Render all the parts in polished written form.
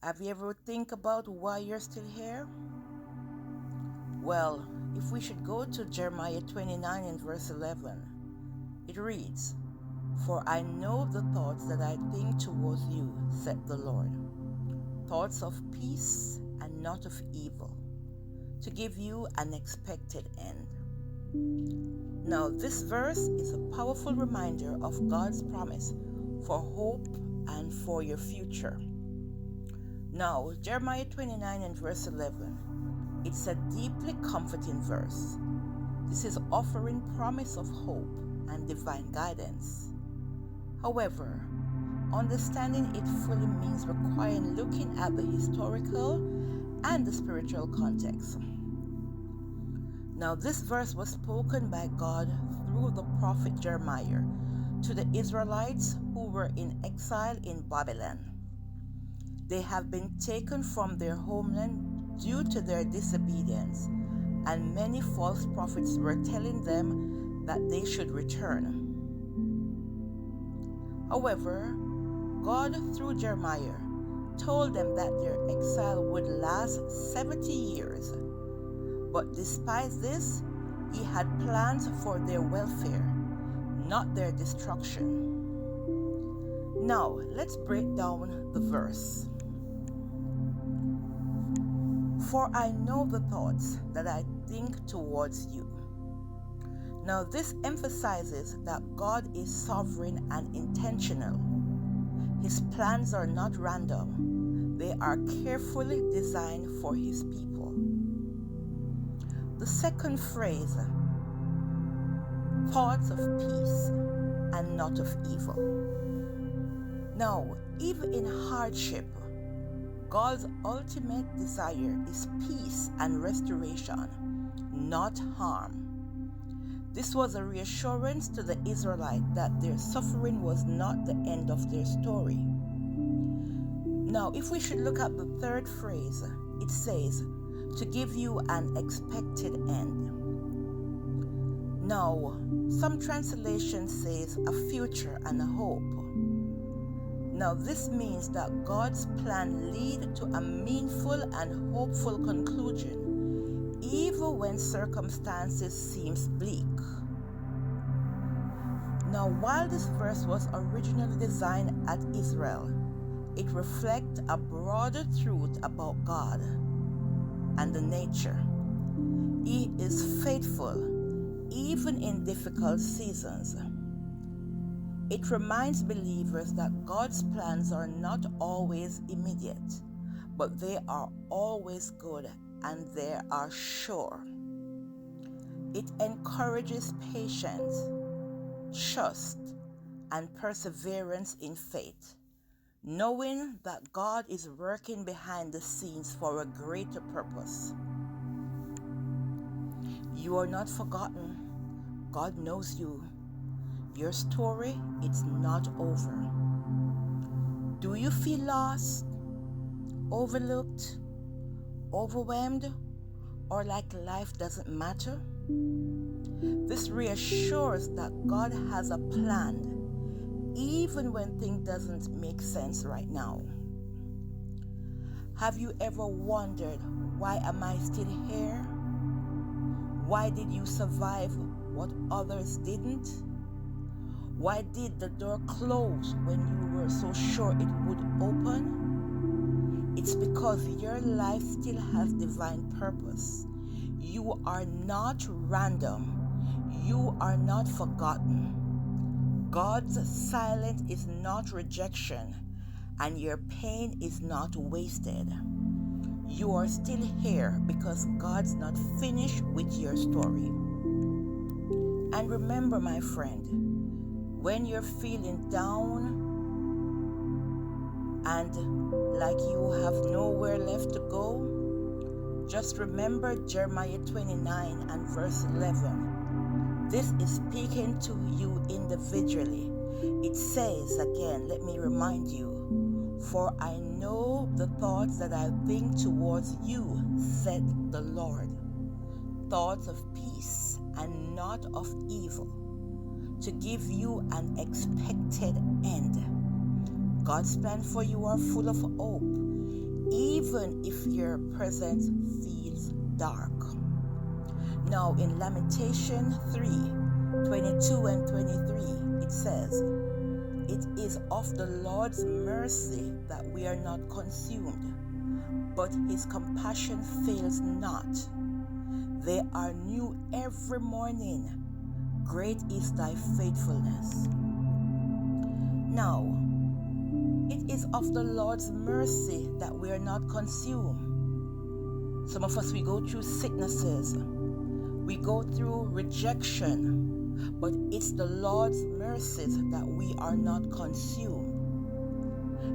Have you ever think about why you're still here? Well, if we should go to Jeremiah 29 and verse 11, it reads, "For I know the thoughts that I think towards you, said the Lord, thoughts of peace and not of evil, to give you an expected end." Now, this verse is a powerful reminder of God's promise for hope and for your future. Now, Jeremiah 29 and verse 11, it's a deeply comforting verse. This is offering promise of hope and divine guidance. However, understanding it fully means requiring looking at the historical and the spiritual context. Now, this verse was spoken by God through the prophet Jeremiah to the Israelites who were in exile in Babylon. They have been taken from their homeland due to their disobedience, and many false prophets were telling them that they should return. However, God, through Jeremiah, told them that their exile would last 70 years. But despite this, He had plans for their welfare, not their destruction. Now, let's break down the verse. "For I know the thoughts that I think towards you." Now, this emphasizes that God is sovereign and intentional. His plans are not random. They are carefully designed for His people. The second phrase, thoughts of peace and not of evil. Now, even in hardship, God's ultimate desire is peace and restoration, not harm. This was a reassurance to the Israelites that their suffering was not the end of their story. Now, if we should look at the third phrase, it says, "to give you an expected end." Now, some translation says a future and a hope. Now, this means that God's plan leads to a meaningful and hopeful conclusion, even when circumstances seem bleak. Now, while this verse was originally designed at Israel, it reflects a broader truth about God and the nature. He is faithful, even in difficult seasons. It reminds believers that God's plans are not always immediate, but they are always good and they are sure. It encourages patience, trust, and perseverance in faith, knowing that God is working behind the scenes for a greater purpose. You are not forgotten. God knows you. Your story is not over. Do you feel lost, overlooked, overwhelmed, or like life doesn't matter? This reassures that God has a plan, even when things doesn't make sense right now. Have you ever wondered, why am I still here? Why did you survive what others didn't? Why did the door close when you were so sure it would open? It's because your life still has divine purpose. You are not random. You are not forgotten. God's silence is not rejection, and your pain is not wasted. You are still here because God's not finished with your story. And remember, my friend, when you're feeling down and like you have nowhere left to go, just remember Jeremiah 29 and verse 11. This is speaking to you individually. It says again, let me remind you, "For I know the thoughts that I think towards you, said the Lord, thoughts of peace and not of evil, to give you an expected end." God's plans for you are full of hope, even if your present feels dark. Now in Lamentation 3:22 and 23, it says, "It is of the Lord's mercy that we are not consumed, but his compassion fails not. They are new every morning. Great is thy faithfulness." Now, it is of the Lord's mercy that we are not consumed. Some of us, we go through sicknesses, we go through rejection, but it's the Lord's mercies that we are not consumed.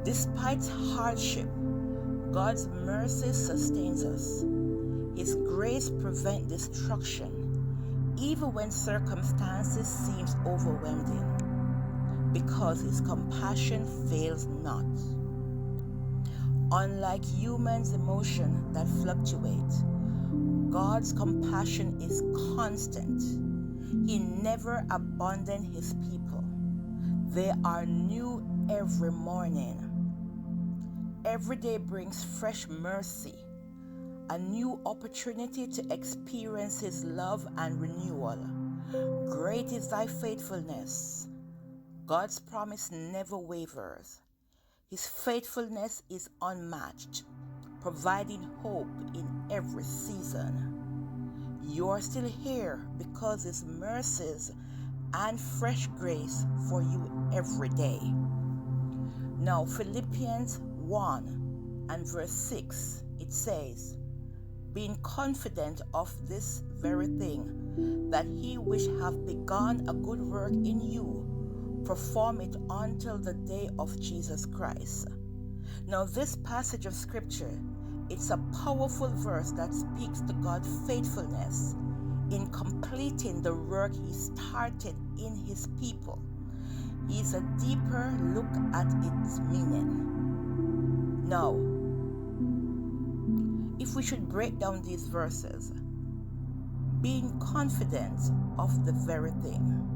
Despite hardship, God's mercy sustains us. His grace prevents destruction, even when circumstances seem overwhelming, because his compassion fails not. Unlike humans' emotions that fluctuate, God's compassion is constant. He never abandons his people. They are new every morning. Every day brings fresh mercy, a new opportunity to experience his love and renewal. Great is thy faithfulness. God's promise never wavers. His faithfulness is unmatched, providing hope in every season. You are still here because his mercies and fresh grace for you every day. Now Philippians 1 and verse 6, it says, "Being confident of this very thing, that he which hath begun a good work in you, perform it until the day of Jesus Christ." Now this passage of scripture, it's a powerful verse that speaks to God's faithfulness in completing the work he started in his people. It's a deeper look at its meaning. Now, if we should break down these verses, being confident of the very thing.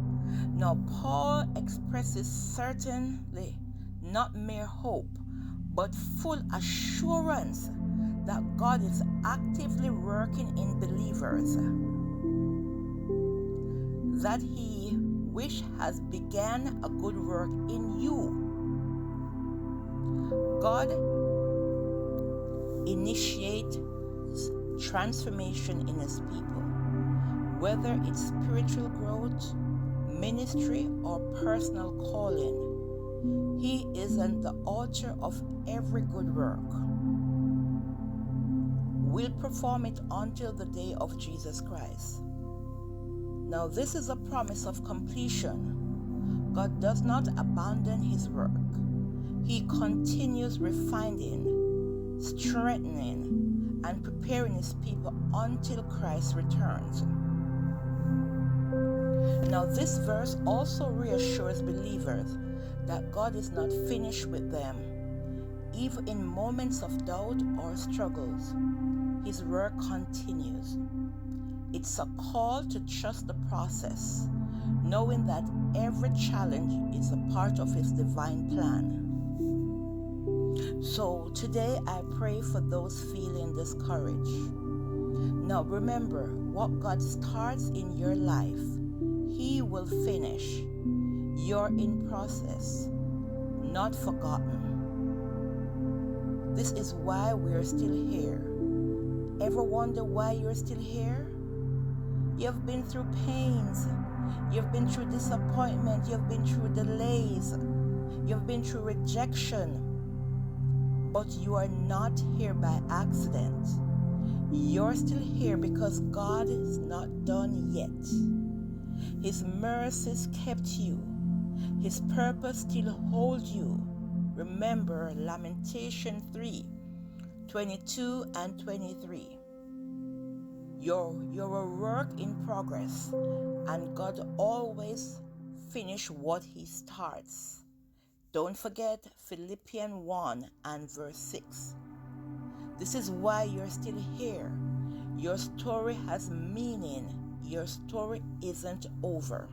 Now, Paul expresses certainly not mere hope, but full assurance that God is actively working in believers, that he which has began a good work in you. God initiates transformation in his people, whether it's spiritual growth, ministry, or personal calling. He isn't the author of every good work. We'll perform it until the day of Jesus Christ. Now, this is a promise of completion. God does not abandon his work. He continues refining, strengthening, and preparing his people until Christ returns. Now, this verse also reassures believers that God is not finished with them. Even in moments of doubt or struggles, his work continues. It's a call to trust the process, knowing that every challenge is a part of his divine plan. So today I pray for those feeling discouraged. Now remember, what God starts in your life, he will finish. You're in process, not forgotten. This is why we're still here. Ever wonder why you're still here? You've been through pains. You've been through disappointment. You've been through delays. You've been through rejection. But you are not here by accident. You're still here because God is not done yet. His mercies kept you. His purpose still holds you. Remember Lamentation 3:22 and 23. You're a work in progress, and God always finishes what he starts. Don't forget Philippians 1 and verse 6. This is why you're still here. Your story has meaning. Your story isn't over.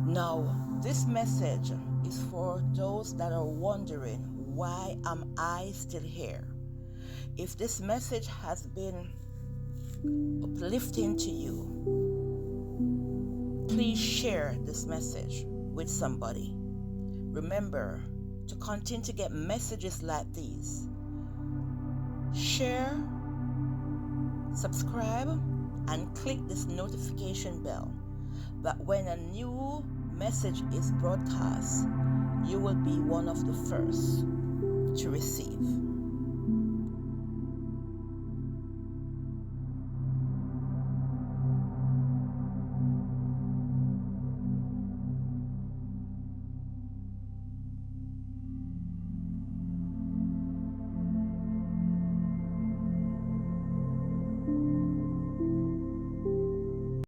Now, this message is for those that are wondering why am I still here? If this message has been uplifting to you, please share this message with somebody. Remember to continue to get messages like these. Share, subscribe, and click this notification bell that when a new message is broadcast, you will be one of the first to receive.